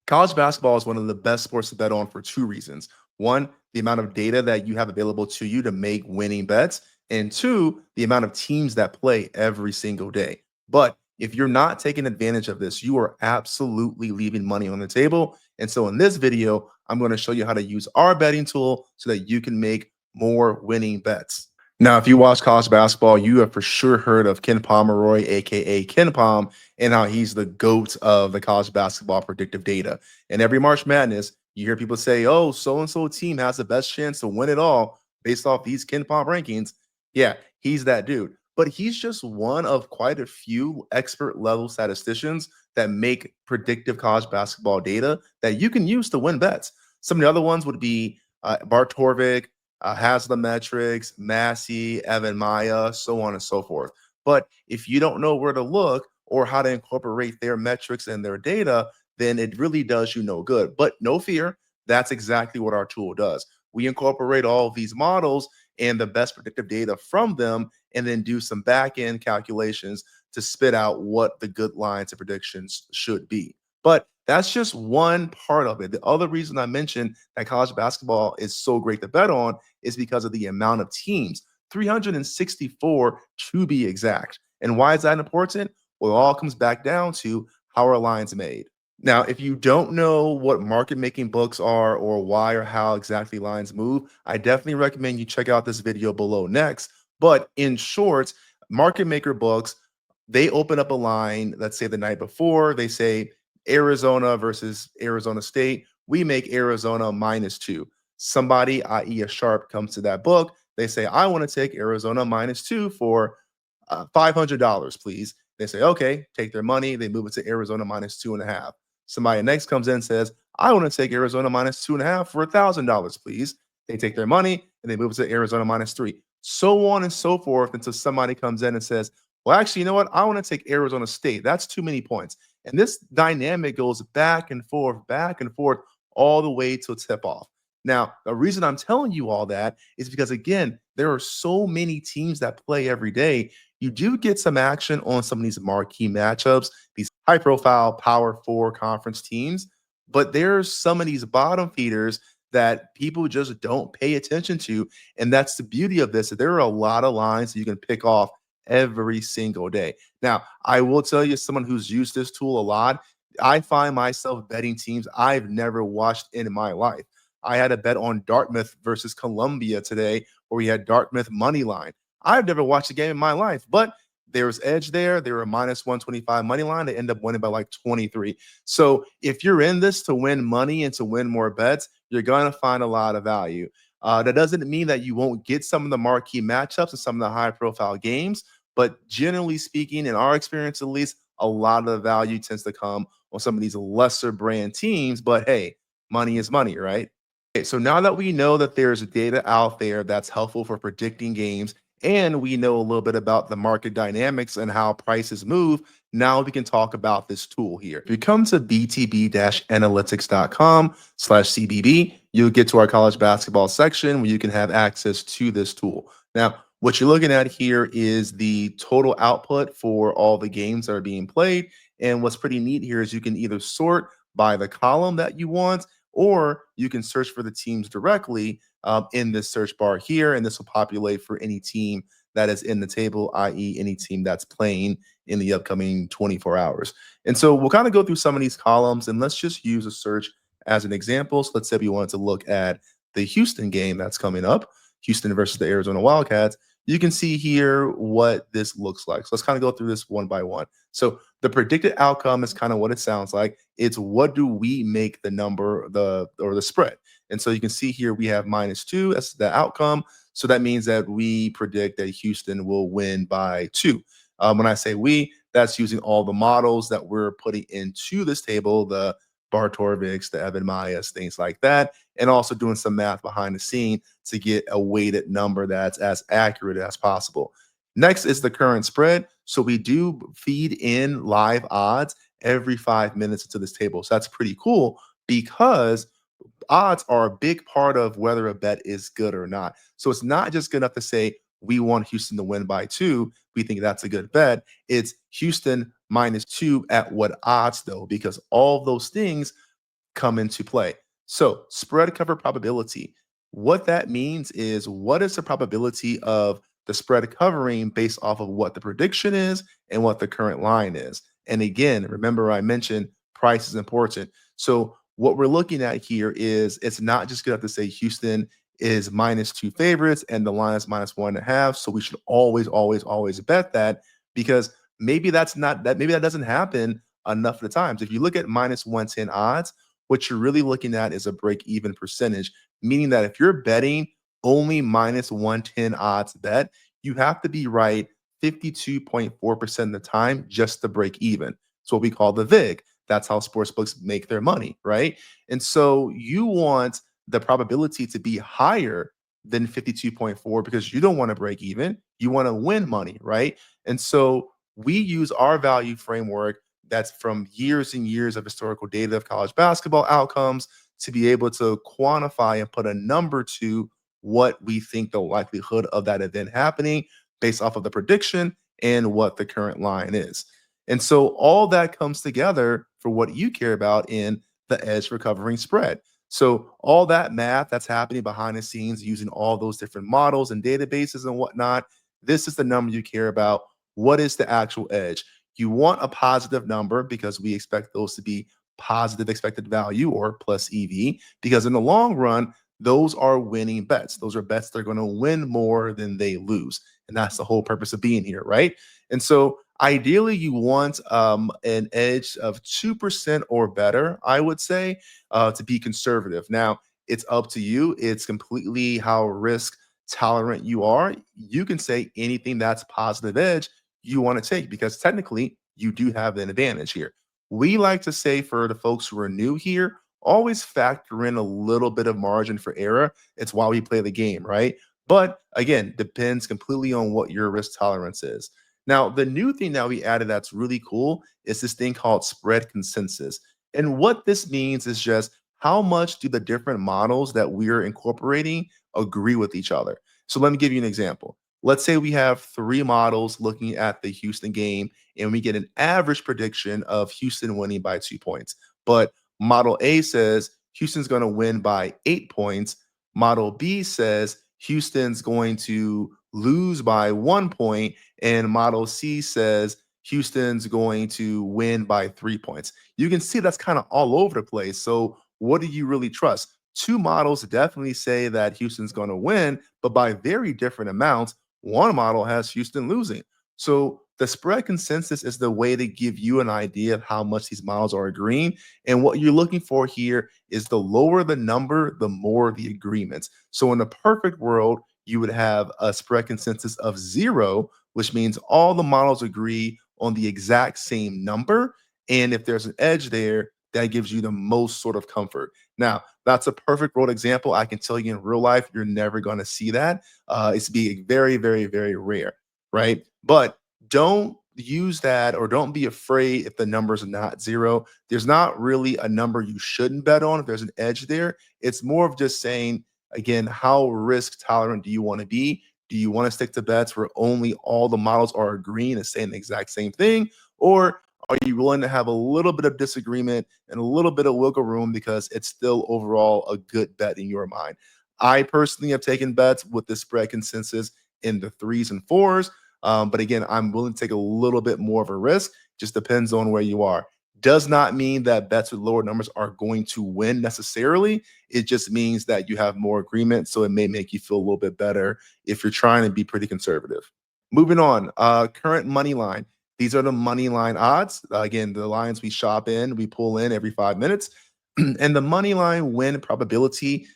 College basketball is one of the best sports to bet on for two reasons. One, the amount of data that you have available to you to make winning bets. And two, the amount of teams that play every single day. But if you're not taking advantage of this, you are absolutely leaving money on the table. And so in this video, I'm going to show you how to use our betting tool so that you can make more winning bets. Now, if you watch college basketball, you have for sure heard of Ken Pomeroy, aka KenPom, and how he's the GOAT of the college basketball predictive data. And every March Madness, you hear people say, oh, so and so team has the best chance to win it all based off these KenPom rankings. Yeah, he's that dude. But he's just one of quite a few expert level statisticians that make predictive college basketball data that you can use to win bets. Some of the other ones would be Bart Torvik, Haslametrics, Massey, EvanMiya, so on and so forth. But if you don't know where to look or how to incorporate their metrics and their data, then it really does you no good. But no fear, that's exactly what our tool does. We incorporate all of these models and the best predictive data from them, and then do some back end calculations to spit out what the good lines of predictions should be. But that's just one part of it. The other reason I mentioned that college basketball is so great to bet on is because of the amount of teams, 364 to be exact. And why is that important? Well, it all comes back down to how are lines made. Now, if you don't know what market making books are or why or how exactly lines move, I definitely recommend you check out this video below next. But in short, market maker books, they open up a line, let's say the night before, they say Arizona versus Arizona State. We make Arizona -2. Somebody, i.e., a sharp, comes to that book. They say, I want to take Arizona -2 for $500, please. They say, okay, take their money. They move it to Arizona -2.5. Somebody next comes in and says, I want to take Arizona -2.5 for $1,000, please. They take their money and they move it to Arizona -3. So on and so forth until somebody comes in and says, well, actually, you know what? I want to take Arizona State. That's too many points. And this dynamic goes back and forth, all the way to tip off. Now, the reason I'm telling you all that is because, again, there are so many teams that play every day. You do get some action on some of these marquee matchups, these high profile Power Four conference teams, but there's some of these bottom feeders that people just don't pay attention to. And that's the beauty of this. That there are a lot of lines that you can pick off every single day. Now, I will tell you, as someone who's used this tool a lot, I find myself betting teams I've never watched in my life. I had a bet on Dartmouth versus Columbia today, where we had Dartmouth money line. I've never watched a game in my life, but there's edge there. They were -125 money line. They end up winning by like 23. So if you're in this to win money and to win more bets, you're going to find a lot of value. That doesn't mean that you won't get some of the marquee matchups and some of the high profile games, but generally speaking, in our experience at least, a lot of the value tends to come on some of these lesser brand teams. But hey, money is money, right? Okay, so now that we know that there's data out there that's helpful for predicting games, and we know a little bit about the market dynamics and how prices move, now we can talk about this tool here. If you come to btb-analytics.com/cbb, you'll get to our college basketball section where you can have access to this tool. Now, what you're looking at here is the total output for all the games that are being played. And what's pretty neat here is you can either sort by the column that you want, or you can search for the teams directly in this search bar here, and this will populate for any team that is in the table, i.e., any team that's playing in the upcoming 24 hours. And so we'll kind of go through some of these columns, and let's just use a search as an example. So let's say we wanted to look at the Houston game that's coming up, Houston versus the Arizona Wildcats. You can see here what this looks like. So let's kind of go through this one by one. So the predicted outcome is kind of what it sounds like. It's what do we make the number, the spread. And so you can see here we have -2 as the outcome. So that means that we predict that Houston will win by 2. When I say we, that's using all the models that we're putting into this table, the Bart Torviks, the EvanMiyas, things like that, and also doing some math behind the scene to get a weighted number that's as accurate as possible. Next is the current spread. So we do feed in live odds every 5 minutes into this table. So that's pretty cool because odds are a big part of whether a bet is good or not. So it's not just good enough to say we want Houston to win by 2. We think that's a good bet. It's Houston -2 at what odds, though, because all of those things come into play. So, spread cover probability. What that means is what is the probability of the spread covering based off of what the prediction is and what the current line is. And again, remember I mentioned price is important. So, what we're looking at here is it's not just good enough to say Houston is -2 favorites and the line is -1.5. So we should always, always, always bet that because maybe that's not that maybe that doesn't happen enough of the times. If you look at -110 odds, what you're really looking at is a break even percentage, meaning that if you're betting only -110 odds bet, you have to be right 52.4% of the time just to break even. It's what we call the VIG. That's how sportsbooks make their money, right? And so you want the probability to be higher than 52.4 because you don't want to break even. You want to win money, right? And so we use our value framework that's from years and years of historical data of college basketball outcomes to be able to quantify and put a number to what we think the likelihood of that event happening based off of the prediction and what the current line is. And so all that comes together for what you care about in the edge recovering spread. So all that math that's happening behind the scenes using all those different models and databases and whatnot, this is the number you care about. What is the actual edge? You want a positive number because we expect those to be positive expected value or plus EV, because in the long run, those are winning bets. Those are bets that are going to win more than they lose. And that's the whole purpose of being here, right? And so ideally, you want an edge of 2% or better, I would say, to be conservative. Now, it's up to you. It's completely how risk tolerant you are. You can say anything that's positive edge you want to take because technically you do have an advantage here. We like to say for the folks who are new here, always factor in a little bit of margin for error. It's why we play the game, right? But again, depends completely on what your risk tolerance is. Now, the new thing that we added that's really cool is this thing called spread consensus. And what this means is just how much do the different models that we're incorporating agree with each other? So let me give you an example. Let's say we have three models looking at the Houston game, and we get an average prediction of Houston winning by 2 points. But model A says Houston's going to win by 8 points. Model B says Houston's going to lose by 1 point. And model C says Houston's going to win by 3 points. You can see that's kind of all over the place. So, what do you really trust? Two models definitely say that Houston's going to win, but by very different amounts. One model has Houston losing. So, the spread consensus is the way to give you an idea of how much these models are agreeing. And what you're looking for here is the lower the number, the more the agreements. So, in the perfect world, you would have a spread consensus of 0, which means all the models agree on the exact same number. And if there's an edge there, that gives you the most sort of comfort. Now, that's a perfect world example. I can tell you in real life, you're never going to see that. It's being very, very, very rare, right? But don't use that or don't be afraid if the number's not 0. There's not really a number you shouldn't bet on if there's an edge there. It's more of just saying, again, how risk tolerant do you want to be? Do you want to stick to bets where only all the models are agreeing and saying the exact same thing? Or are you willing to have a little bit of disagreement and a little bit of wiggle room because it's still overall a good bet in your mind? I personally have taken bets with the spread consensus in the 3s and 4s. But again, I'm willing to take a little bit more of a risk. Just depends on where you are. Does not mean that bets with lower numbers are going to win necessarily. It just means that you have more agreement. So it may make you feel a little bit better if you're trying to be pretty conservative. Moving on, current money line. These are the money line odds. Again, the lines we shop in, we pull in every 5 minutes. And the money line win probability,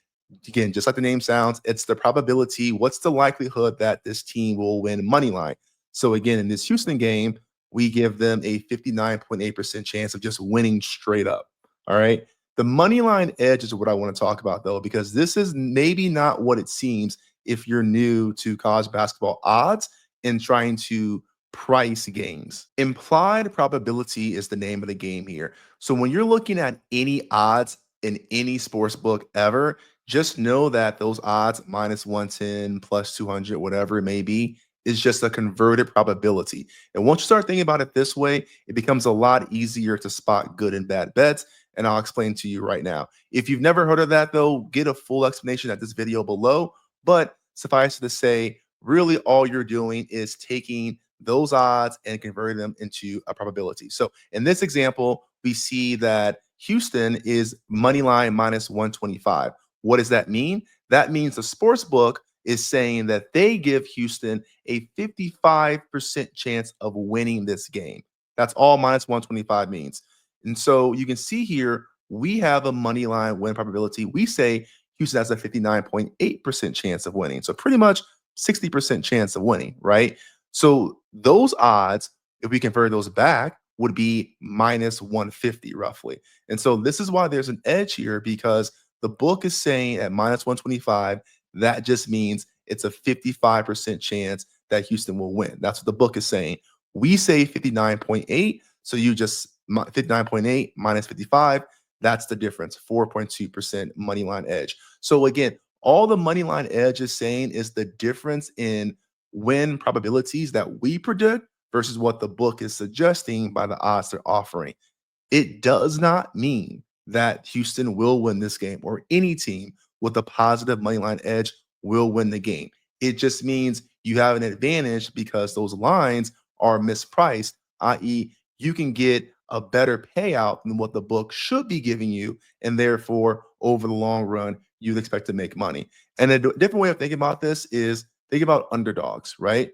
again, just like the name sounds, it's the probability. What's the likelihood that this team will win money line? So again, in this Houston game, we give them a 59.8% chance of just winning straight up. All right. The money line edge is what I want to talk about, though, because this is maybe not what it seems if you're new to college basketball odds and trying to price games. Implied probability is the name of the game here. So when you're looking at any odds in any sports book ever, just know that those odds -110, +200, whatever it may be, is just a converted probability. And once you start thinking about it this way, it becomes a lot easier to spot good and bad bets. And I'll explain to you right now. If you've never heard of that, though, get a full explanation at this video below. But suffice it to say, really all you're doing is taking those odds and converting them into a probability. So in this example, we see that Houston is money line minus 125. What does that mean? That means the sports book is saying that they give Houston a 55% chance of winning this game. That's all minus 125 means. And so you can see here, we have a money line win probability. We say Houston has a 59.8% chance of winning. So pretty much 60% chance of winning, right? So those odds, if we convert those back, would be minus 150 roughly. And so this is why there's an edge here, because the book is saying at minus 125, that just means it's a 55% chance that Houston will win. That's what the book is saying. We say 59.8. So you just 59.8 minus 55. That's the difference, 4.2% money line edge. So again, all the money line edge is saying is the difference in win probabilities that we predict versus what the book is suggesting by the odds they're offering. It does not mean that Houston will win this game, or any team with a positive money line edge will win the game. It just means you have an advantage because those lines are mispriced, i.e., you can get a better payout than what the book should be giving you. And therefore, over the long run, you'd expect to make money. And a different way of thinking about this is think about underdogs, right?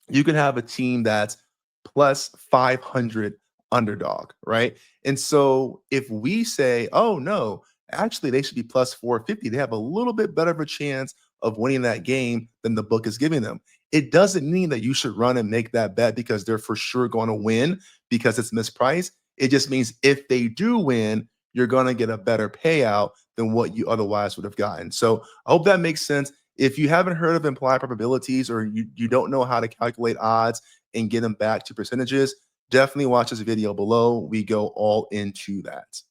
You can have a team that's plus 500 underdog, right? And so if we say, oh no, actually they should be plus 450, they have a little bit better of a chance of winning that game than the book is giving them. It doesn't mean that you should run and make that bet because they're for sure going to win because it's mispriced. It just means if they do win, you're going to get a better payout than what you otherwise would have gotten. So I hope that makes sense. If you haven't heard of implied probabilities, or you don't know how to calculate odds and get them back to percentages, definitely watch this video below. We go all into that.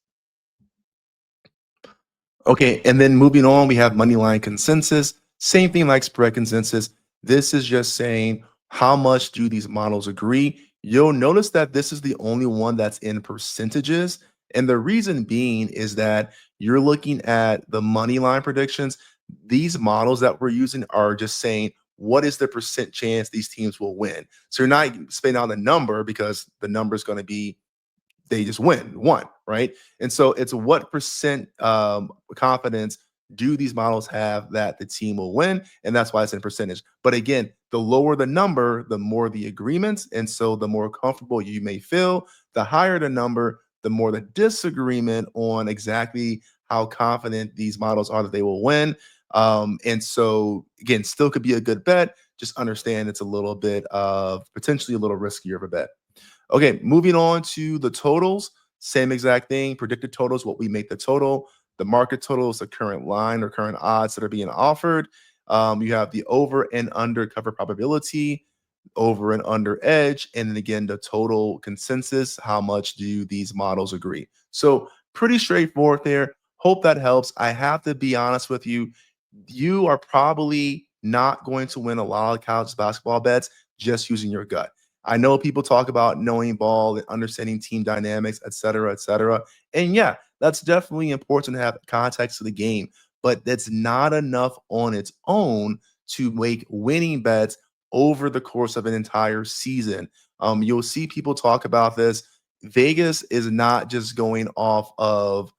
Okay, and then moving on, we have Moneyline consensus. Same thing like spread consensus. This is just saying how much do these models agree. You'll notice that this is the only one that's in percentages. And the reason being is that you're looking at the Moneyline predictions. These models that we're using are just saying, what is the percent chance these teams will win? So you're not spending on the number because the number is going to be they just won, right? And so it's what percent confidence do these models have that the team will win? And that's why it's in percentage. But again, the lower the number, the more the agreements. And so the more comfortable you may feel, the higher the number, the more the disagreement on exactly how confident these models are that they will win. And so again, still could be a good bet. Just understand it's a little bit of potentially a little riskier of a bet. Okay, moving on to the totals. Same exact thing. Predicted totals, what we make the total. The market total is the current line or current odds that are being offered. You have the over and under cover probability, over and under edge, and then again, the total consensus. How much do these models agree? So pretty straightforward there. Hope that helps. I have to be honest with you. You are probably not going to win a lot of college basketball bets just using your gut. I know people talk about knowing ball and understanding team dynamics, et cetera, et cetera. And yeah, that's definitely important to have context of the game, but that's not enough on its own to make winning bets over the course of an entire season. You'll see people talk about this. Vegas is not just going off of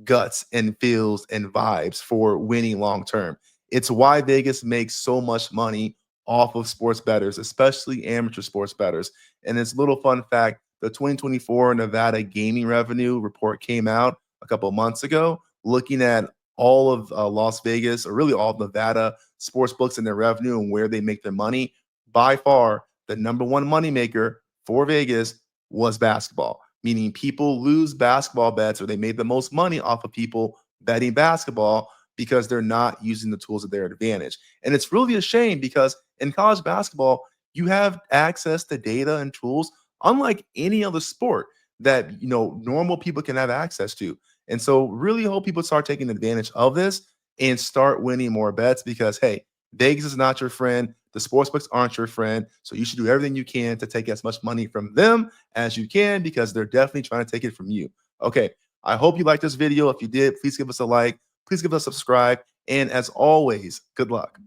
guts and feels and vibes for winning long term. It's why Vegas makes so much money off of sports bettors, especially amateur sports bettors. And this little fun fact, the 2024 Nevada gaming revenue report came out a couple of months ago, looking at all of Las Vegas, or really all of Nevada sports books and their revenue and where they make their money. By far, the number one moneymaker for Vegas was basketball, meaning people lose basketball bets, or they made the most money off of people betting basketball because they're not using the tools at their advantage. And it's really a shame because in college basketball, you have access to data and tools unlike any other sport that normal people can have access to. And so really hope people start taking advantage of this and start winning more bets, because hey, Vegas is not your friend. The sportsbooks aren't your friend. So you should do everything you can to take as much money from them as you can, because they're definitely trying to take it from you. Okay. I hope you liked this video. If you did, please give us a like. Please give us a subscribe. And as always, good luck.